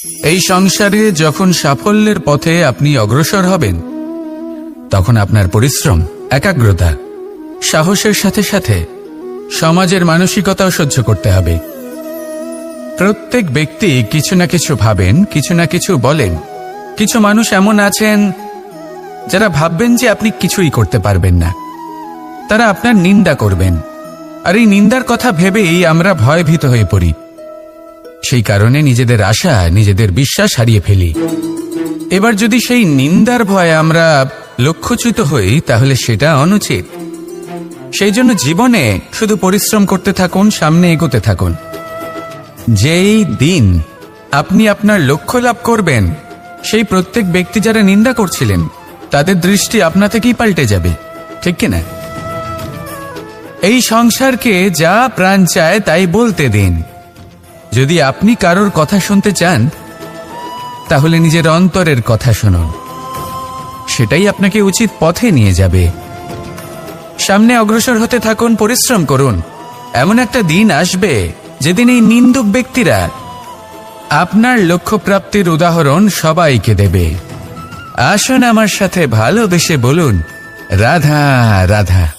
এই সংসারে যখন সাফল্যের পথে আপনি অগ্রসর হবেন, তখন আপনার পরিশ্রম, একাগ্রতা, সাহসের সাথে সাথে সমাজের মানসিকতাও সহ্য করতে হবে। প্রত্যেক ব্যক্তি কিছু না কিছু ভাবেন, কিছু না কিছু বলেন। কিছু মানুষ এমন আছেন যারা ভাববেন যে আপনি কিছুই করতে পারবেন না, তারা আপনার নিন্দা করবেন, আর এই নিন্দার কথা ভেবেই আমরা ভয়ভীত হয়ে পড়ি। সেই কারণে নিজেদের আশা, নিজেদের বিশ্বাস হারিয়ে ফেলি। এবার যদি সেই নিন্দার ভয়ে আমরা লক্ষ্যচ্যুত হই, তাহলে সেটা অনুচিত। সেই জন্য জীবনে শুধু পরিশ্রম করতে থাকুন, সামনে এগোতে থাকুন। যেই দিন আপনি আপনার লক্ষ্য লাভ করবেন, সেই প্রত্যেক ব্যক্তি যারা নিন্দা করছিলেন তাদের দৃষ্টি আপনা থেকেই পাল্টে যাবে, ঠিক কিনা? এই সংসারকে যা প্রাণ চায় তাই বলতে দিন। যদি আপনি কারোর কথা শুনতে চান, তাহলে নিজের অন্তরের কথা শুনুন, সেটাই আপনাকে উচিত পথে নিয়ে যাবে। সামনে অগ্রসর হতে থাকুন, পরিশ্রম করুন। এমন একটা দিন আসবে যেদিন এই নিন্দুক ব্যক্তিরা আপনার লক্ষ্য প্রাপ্তির উদাহরণ সবাইকে দেবে। আসুন আমার সাথে ভালোবেসে বলুন, রাধা রাধা।